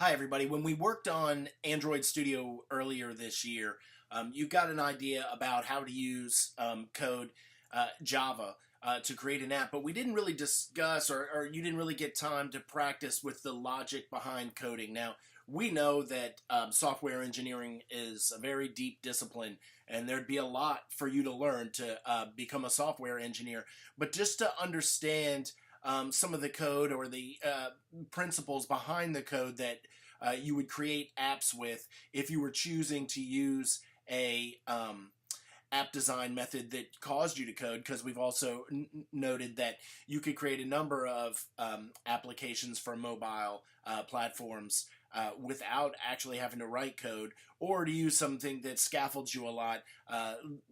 Hi, everybody. When we worked on Android Studio earlier this year, you got an idea about how to use code Java to create an app, but we didn't really discuss, or you didn't really get time to practice with the logic behind coding. Now, we know that software engineering is a very deep discipline, and there'd be a lot for you to learn to become a software engineer. But just to understand some of the code or the principles behind the code that you would create apps with if you were choosing to use a app design method that caused you to code, because we've also noted that you could create a number of applications for mobile platforms without actually having to write code, or to use something that scaffolds you a lot,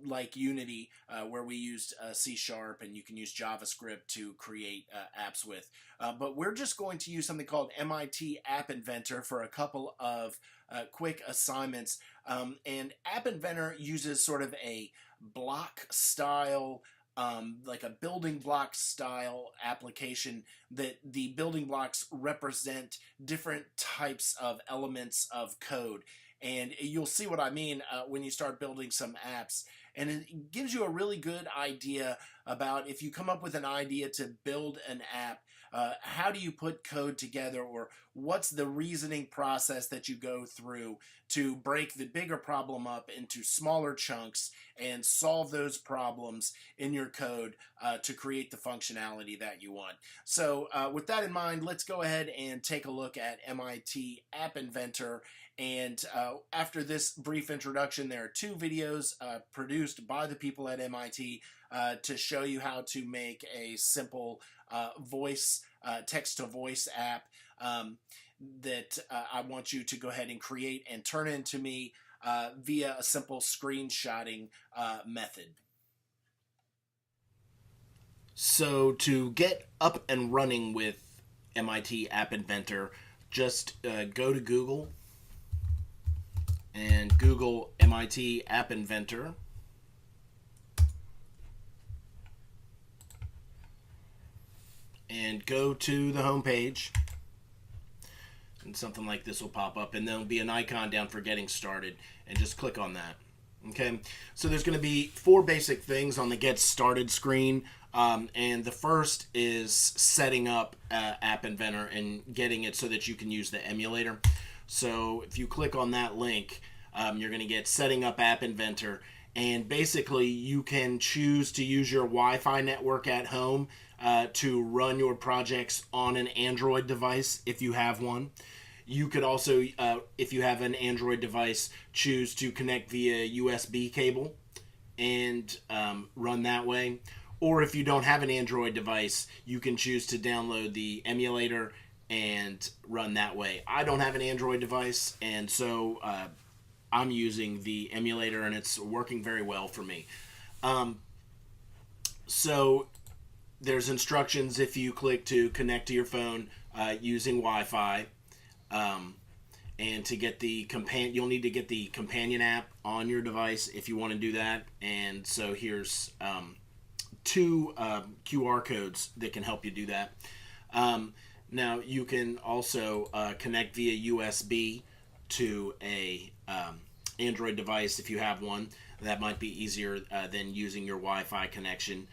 like Unity, where we used C#, and you can use JavaScript to create apps with. But we're just going to use something called MIT App Inventor for a couple of quick assignments. And App Inventor uses sort of a block style, like a building block style application, that the building blocks represent different types of elements of code. And you'll see what I mean when you start building some apps. And it gives you a really good idea about, if you come up with an idea to build an app, how do you put code together, or what's the reasoning process that you go through to break the bigger problem up into smaller chunks and solve those problems in your code to create the functionality that you want. So with that in mind, let's go ahead and take a look at MIT App Inventor. And after this brief introduction, there are two videos produced by the people at MIT to show you how to make a simple voice, text-to-voice app that I want you to go ahead and create and turn into me via a simple screenshotting method. So to get up and running with MIT App Inventor, just go to Google and Google MIT App Inventor. And go to the home page, and something like this will pop up, and there'll be an icon down for getting started, and just click on that. Okay, so there's going to be four basic things on the get started screen, and the first is setting up App Inventor and getting it so that you can use the emulator. So if you click on that link, you're going to get setting up App Inventor, and basically you can choose to use your Wi-Fi network at home to run your projects on an Android device if you have one. You could also, if you have an Android device, choose to connect via USB cable and run that way. Or if you don't have an Android device, you can choose to download the emulator and run that way. I don't have an Android device, and so I'm using the emulator, and it's working very well for me. So there's instructions if you click to connect to your phone using Wi-Fi, and to get the you'll need to get the companion app on your device if you want to do that. And so here's two QR codes that can help you do that. Now you can also connect via USB to a Android device if you have one. That might be easier than using your Wi-Fi connection.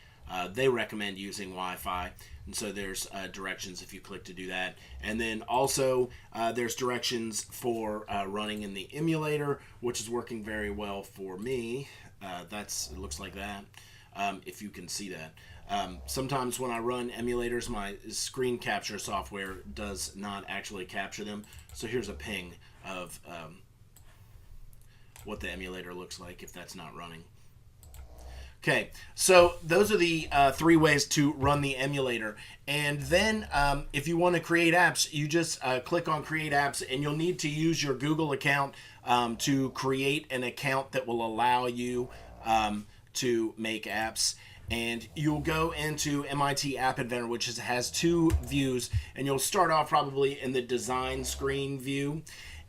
They recommend using Wi-Fi, and so there's directions if you click to do that. And then also there's directions for running in the emulator, which is working very well for me. It looks like that, if you can see that. Sometimes when I run emulators, my screen capture software does not actually capture them. So here's a ping of what the emulator looks like if that's not running. Okay, so those are the three ways to run the emulator. And then if you want to create apps, you just click on Create Apps, and you'll need to use your Google account to create an account that will allow you to make apps. And you'll go into MIT App Inventor, which has two views, and you'll start off probably in the design screen view.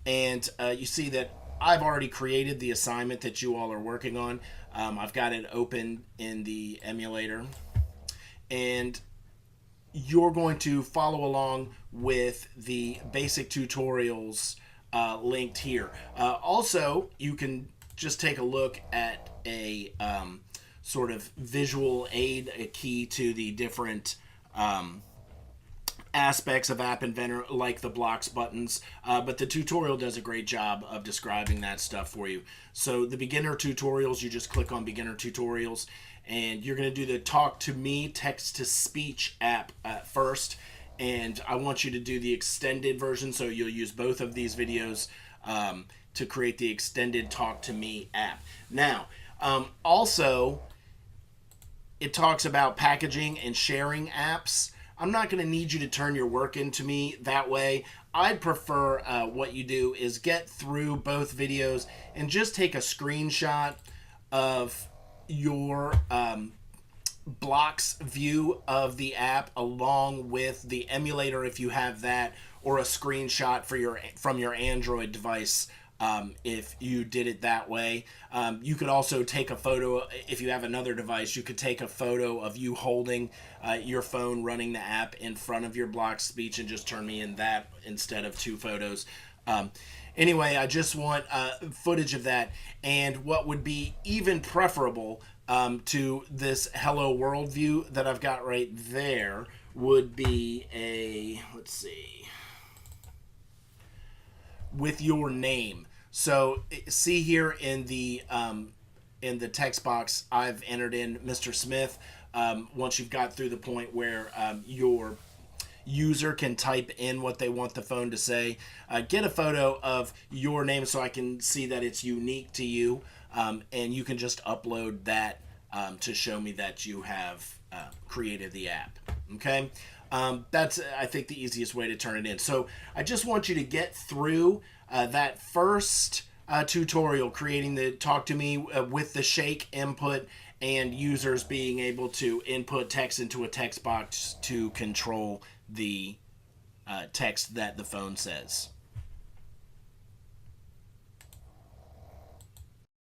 And you see that I've already created the assignment that you all are working on. I've got it open in the emulator, and you're going to follow along with the basic tutorials linked here. Also, you can just take a look at a sort of visual aid, a key to the different aspects of App Inventor, like the blocks buttons, but the tutorial does a great job of describing that stuff for you. So the beginner tutorials, you just click on beginner tutorials, and you're going to do the talk to me text to speech app first, and I want you to do the extended version, so you'll use both of these videos to create the extended talk to me app. Now, also, it talks about packaging and sharing apps. I'm not going to need you to turn your work into me that way. I'd prefer what you do is get through both videos and just take a screenshot of your blocks view of the app along with the emulator if you have that, or a screenshot from your Android device if you did it that way. You could also take a photo if you have another device. You could take a photo of you holding your phone running the app in front of your block speech and just turn me in that instead of two photos. Anyway, I just want footage of that. And what would be even preferable to this Hello World view that I've got right there would be a, let's see, with your name. So see here in the text box, I've entered in Mr. Smith. Once you've got through the point where your user can type in what they want the phone to say, get a photo of your name so I can see that it's unique to you, and you can just upload that to show me that you have created the app. Okay, that's, I think, the easiest way to turn it in. So I just want you to get through that first tutorial, creating the talk to me with the shake input and users being able to input text into a text box to control the text that the phone says.